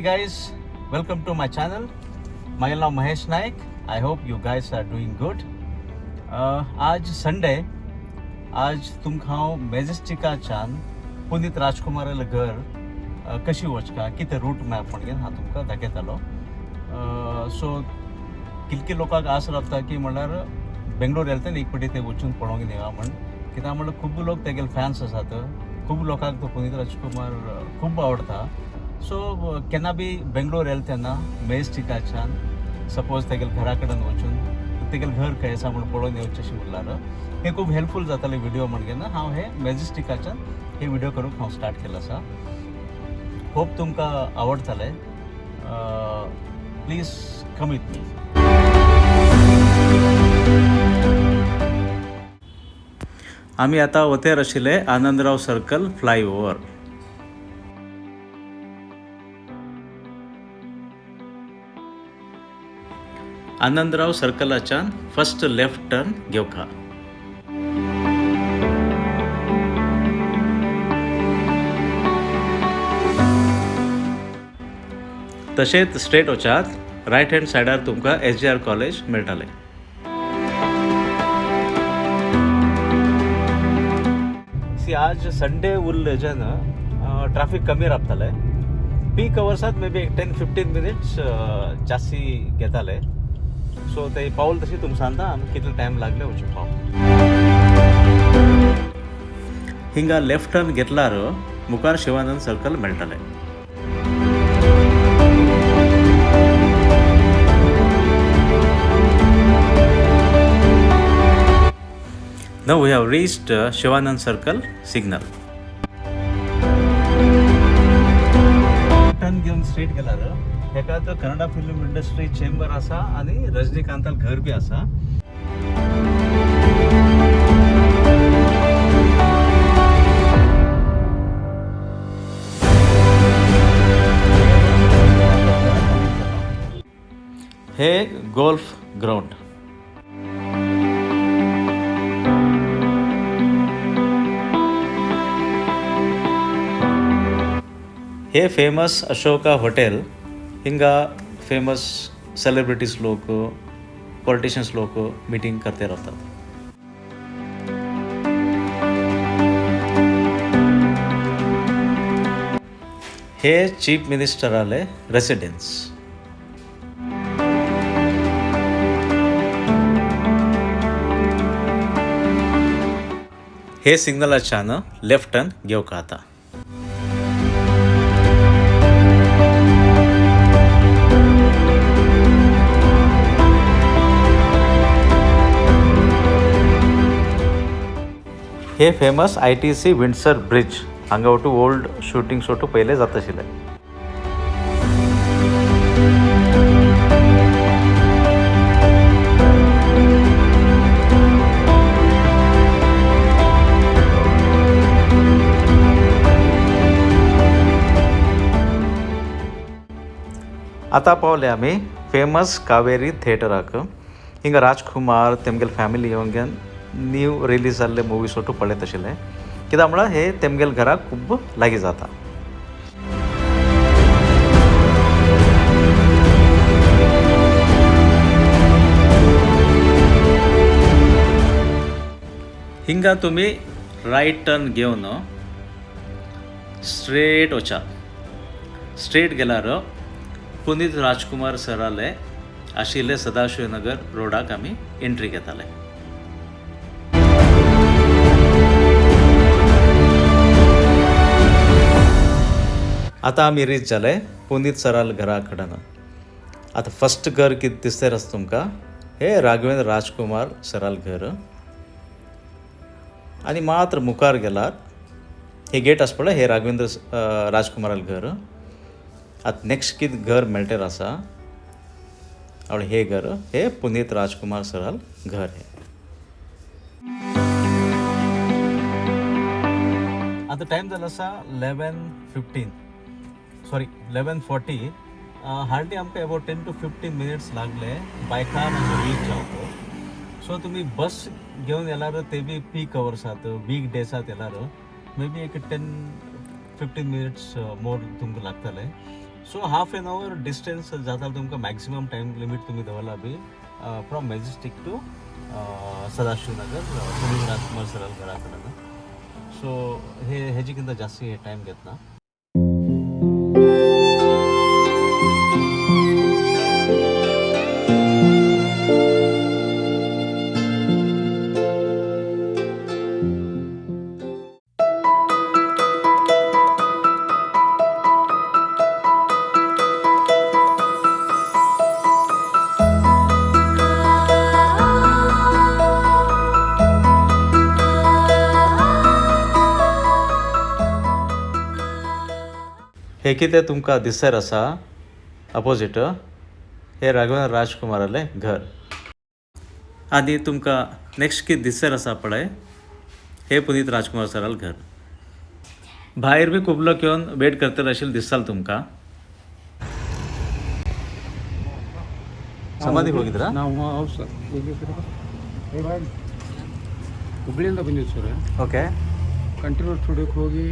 guys, welcome to my channel. माझे नाव Mahesh Naik. I hope you guys are doing good. आज Sunday, आज तुमकां हांव मेजेस्टिकाच्यान पुनीत राजकुमारालें घर कशी वचका कितें रूट मॅप म्हणून हांव तुमकां दाखयतालो. सो कितके लोकांक आस लागता की म्हणल्यार बेंगलोर येता न्ही एक फावटी ते वचून पळोवंक येवया म्हण, कित्याक म्हणल्यार खूब लोक तेगेले फॅन्स आसात. खूब लोकांक तो पुनीत राजकुमार खूब आवडटा. सो केन्ना बी बेंगलोर येले तेन्ना मेजेस्टिकाच्यान सपोज तेगेले घरा कडेन वचून तेगेलें घर खंय आसा म्हूण पळोवन येवचें अशें उरल्यार हें खूब हेल्पफूल जातालें व्हिडिओ म्हणून हांव हे मेजेस्टिकाच्यान हे व्हिडिओ करूंक हांव स्टार्ट केलो आसा. होप तुमकां आवडटलें. Please come with me. आमी आतां वतेर आशिल्ले आनंदराव सर्कल फ्लायओवर. आनंदराव सर्कलाच्यान फर्स्ट लेफ्ट टर्न घेवका. तशेंच स्ट्रेट वचात रायट हँड सायडार तुमकां SJR कॉलेज मेळटलें. आज संडे उरले जेन्ना ट्रॅफिक कमी रावताले. पीक अवर्सात मे बी 10-15 मिनिट्स जास्ती घेताले. सो ते पावल तशी तुमकां सांगता आमी कितलो टायम लागले वचून पाव. हिंगा लेफ्ट टर्न घेतल्यार मुखार शिवानंद सर्कल मेळटलें. Now we have reached Shivanand Circle signal. Turn घेवन स्ट्रेट गेल्यार हेका तो कन्नडा फिल्म इंडस्ट्री चेंबर आसा आनी रजनीकांताल घर बी आसा. हे गोल्फ ग्राउंड. हे फेमस अशोका हॉटेल. हिंगा फेमस सेलिब्रिटीज लोक, पॉलिटिशियन्स लोक मिटींग करते रावतात. हे चीफ मिनिस्टराले रेसिडेन्स. हे सिग्नलाच्यान लेफ्ट टर्न घेवका आता. हे फेमस ITC विंडसर ब्रिज. हांगा वटू ओल्ड शूटिंग वटू पयले जाता आशिल्ले. आतां पावले आमी फेमस कावेरी थिएटराक. हिंगा राजकुमार तेमगेल फॅमिली येवन न्यू रिलीज जाल्ले मुवीज वटू पळयत आशिल्ले, कित्याक म्हळ्यार हे तेमगेल घराक खूब लागीं जाता. हिंगा तुमी रायट टर्न घेवन स्ट्रेट वचा. स्ट्रेट गेल्यार पुनीत राजकुमार सराले आशिल्ले सदाशिवनगर रोडाक आमी एंट्री घेताले. आतां आमी रीच जाले पुनीत सराल घरा कडेन. आतां फस्ट घर कितें दिसता आसता तुमकां, हे राघवेंद्र राजकुमार सराल घर. आनी मात्र मुखार गेल्यार हे गेट आसा पळय, हे राघवेंद्र राजकुमाराल घर. आतां नेक्स्ट कितें घर मेळटेर आसा आवडे हे घर, हे पुनीत राजकुमार सराल घर. हे आतां टायम जालो आसा 11:40. हार्डली आमकां अबाउट 10 to 15 मिनिट्स लागले बायकार रीच जावपाक. सो तुमी बस घेवन येल्यार ते बी पीक अवर्स आसात, वीक डेज आसात येल्यार मे बी एक 10-15 मिनिट्स मोर तुमकां लागतले. So half an hour distance जाता तुमकां मॅक्झिमम टायम लिमीट तुमी दवरला बी फ्रॉम मॅजेस्टीक टू सदाशिव नगर पुनीत राजकुमार सराल घरा कडेन. सो हेजी किंत जास्ती हे टायम घेत ना. हे कितें तुमकां दिसर आसा अपोजीट हे राघवेंद्र राजकुमाराले घर. आनी तुमकां नेक्स्ट कितें दिसर आसा पळय हे पुनीत राजकुमार सराल घर. भायर बी खूब लोक येवन वेट करतले आशिल्ले दिसताले तुमकां. ಸಮಾಧಿ ಹೋಗಿದ್ರಾ? ನಾವು ಹೌದು ಸರ್ ಹುಬ್ಳಿಯಿಂದ ಬಂದಿದ್ದು ಸರ್. ಓಕೆ. ಕಂಟಿನ್ಯೂ ಸ್ಟುಡಿಯೋಕ್ಕೆ ಹೋಗಿ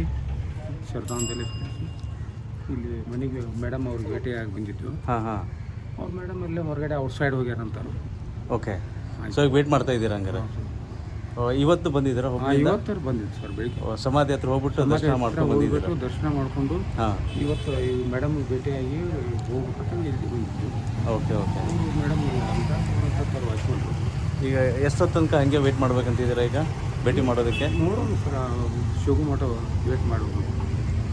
ಶರದಾನದಲ್ಲಿ ಇಲ್ಲಿ ಮನೆಗೆ ಮೇಡಮ್ ಅವ್ರಿಗೆ ಭೇಟಿಯಾಗಿ ಬಂದಿದ್ದು. ಹಾಂ ಹಾಂ. ಅವ್ರು ಮೇಡಮ್ ಅಲ್ಲೇ ಹೊರಗಡೆ ಔಟ್ ಸೈಡ್ ಹೋಗ್ಯಾರಂತ. ಓಕೆ. ಸೊ ಈಗ ವೇಟ್ ಮಾಡ್ತಾ ಇದ್ದೀರಾ ಹಂಗಾರೆ? ಇವತ್ತು ಬಂದಿದ್ದೀರಾ? ಇವತ್ತು ಬಂದಿದ್ದು ಸರ್ ಬೆಳಿಗ್ಗೆ. ಸಮಾಧಿ ಹತ್ರ ಹೋಗ್ಬಿಟ್ಟು ದರ್ಶನ ಮಾಡ್ಕೊಂಡು ಬಂದಿದ್ದೀರಾ? ದರ್ಶನ ಮಾಡಿಕೊಂಡು ಹಾಂ ಇವತ್ತು ಈ ಮೇಡಮ್ ಭೇಟಿಯಾಗಿ ಹೋಗ್ಬೇಕಂತ ಇಲ್ಲಿ ಬಂದಿದ್ದು. Okay okay. ಮೇಡಮ್ ಅಂತ ಸ್ವಲ್ಪ ವಾಚ್ಕೊಂಡ್ರು. ಈಗ ಎಷ್ಟೊತ್ತು ತನಕ ಹಂಗೆ ವೆಯ್ಟ್ ಮಾಡ್ಬೇಕಂತಿದ್ದೀರಾ ಈಗ ಭೇಟಿ ಮಾಡೋದಕ್ಕೆ? ನೋಡೋಣ ಸರ್, ಶಿವಮೊಗ್ಗ ವೇಟ್ ಮಾಡಬೇಕು.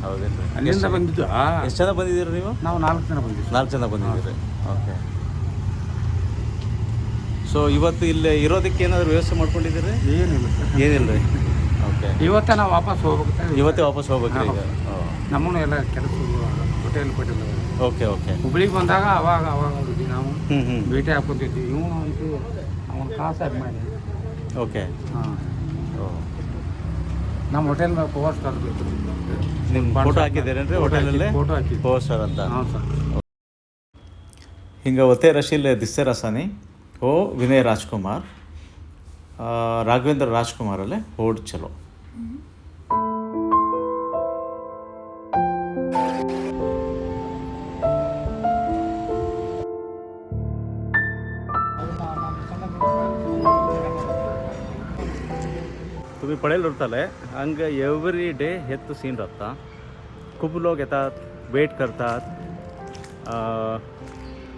ಹೌದೇನು? ಅಲ್ಲಿಂದ ಬಂದಿದ್ದು. ಎಷ್ಟು ಜನ ಬಂದಿದ್ದೀರಾ ನೀವು? ನಾವು 4 ಜನ ಬಂದಿದ್ದೀವಿ. 4 ಜನ ಬಂದಿದ್ದೀರಿ. ಓಕೆ. ಸೊ ಇವತ್ತು ಇಲ್ಲಿ ಇರೋದಕ್ಕೆ ಏನಾದರೂ ವ್ಯವಸ್ಥೆ ಮಾಡ್ಕೊಂಡಿದ್ದೀರಿ? ಏನಿಲ್ಲ ಸರ್, ಏನಿಲ್ಲ ರೀ. ಓಕೆ. ಇವತ್ತೇ ನಾವು ವಾಪಸ್ ಹೋಗ್ಬೇಕು. ಇವತ್ತೇ ವಾಪಸ್ ಹೋಗ್ಬೇಕ್ರಿ ಈಗ? ನಮ್ಮನ್ನು ಎಲ್ಲ ಕೆಲಸ ಹೋಟೆಲ್ ಪಟೇಲ್. Okay okay. ಹುಬ್ಳಿಗೆ ಬಂದಾಗ ಅವಾಗ ನಾವು ಹ್ಞೂ ಭೇಟಿ ಹಾಕ್ಕೊಂತಿದ್ವಿ. ಇವನು ಅಂತೂ ಅವನ ಕಾಸು ಅಭಿಮಾನಿ. ಓಕೆ. ಹಾಂ. ನಮ್ಮ ಹೋಟೆಲ್ ಮೇಲೆ ಪವರ್ ಸ್ಟಾರ್ ನಿಮ್ಮ ಫೋಟೋ ಹಾಕಿದ್ದೀರೇನ್ರಿ ಹೋಟೆಲಲ್ಲಿ? ಫೋಟೋ ಹಾಕಿ ಪವರ್ ಸ್ಟಾರ್ ಅಂತ. ಹಾಂ ಸರ್. ಹಿಂಗೆ ಒತ್ತೆ ರಶೀಲ್ ದಿಸ್ಸೆ ರಸಾನಿ ಓ ವಿನಯ್ ರಾಜ್ಕುಮಾರ್ ರಾಘವೇಂದ್ರ ರಾಜ್ಕುಮಾರಲ್ಲೇ ಓಡ್ ಚಲೋ. तुम्ही पळेल उरताले हांगा एवरी डे हेच सीन राहता. खूप लोक येतात, वेट करतात.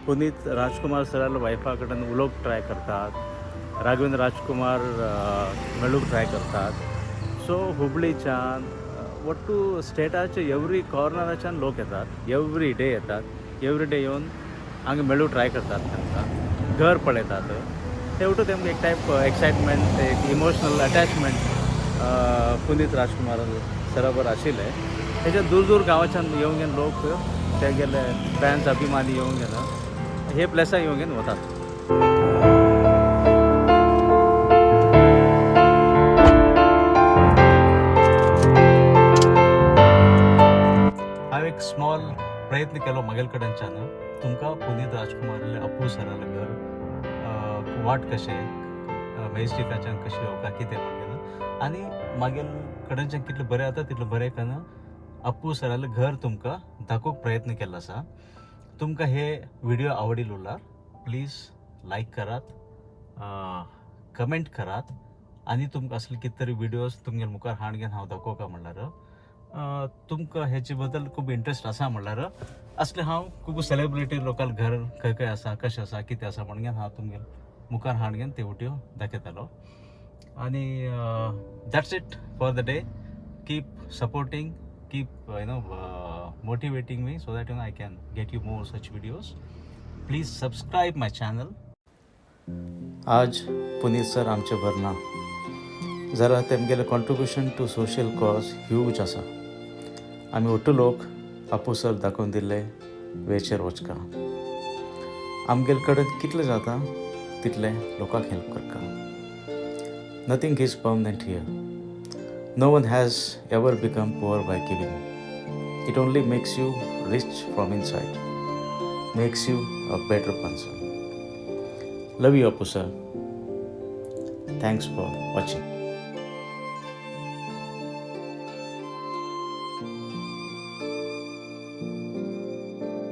पुनीत राजकुमार सराल वायफा कडेन उलोवंक ट्राय करतात. राघवेंद्र राजकुमार मेळूंक ट्राय करतात. सो हुबळीच्यान ಒಟ್ಟು ಸ್ಟೇಟಾचे एवरी कॉर्नराच्यान लोक येतात. एवरी डे येतात. एवरी डे येवन हांगा मेळूंक ट्राय करतात. तांकां घर पळयतात. तेवढं तेमकां एक टायप एक्सायटमेंट, एक इमोशनल अटॅचमेंट पुनीत राजकुमार सराबर आशिल्लें. हेच्या दूर दूर गांवाच्यान येवन लोक तेगेले फॅन्स अभिमानी येवन हे प्लेसाक येवन वतात. हांव एक स्मॉल प्रयत्न केलो म्हगेले कडच्यान तुमकां पुनीत राजकुमाराले अप्पू सराले घर वाट कशें मॅजेस्टिकाच्यान कशें येवपाक कितें म्हणलें आनी मागीर कडेच्यान कितलें बरें जाता तितलें बरें करून अप्पू सरालें घर तुमकां दाखोवंक प्रयत्न केलो आसा. तुमकां हे व्हिडिओ आवडील उरल्यार प्लीज लायक करात, कमेंट करात आनी तुमकां असले कितें तरी व्हिडिओज तुमगे मुखार हाड घेवन हांव दाखोवका म्हणल्यार तुमकां हेचे बद्दल खूब इंट्रस्ट आसा म्हणल्यार असले हांव खूब सेलिब्रिटी लोकल घर खंय खंय आसा, कशें आसा, कितें आसा म्हणून हांव तुमगे मुखार हाड घेवन ते व्हिडिओ दाखयतालो. आनी that's it for the day. Keep supporting, keep motivating me so that I can get you more such videos. Please subscribe my channel. आज पुनीत सर आमचे भरना जरा तेमगेले contribution to social cause huge आसा. आमी ओट्टू लोक अप्पू सर दाखोवन दिल्ले वेचेर वचका. आमगेले कडेन कितले जाता तितले लोकांक हेल्प करता. Nothing is permanent here. No one has ever become poor by giving. It only makes you rich from inside, makes you a better person. Love you, Appu sir. Thanks for watching.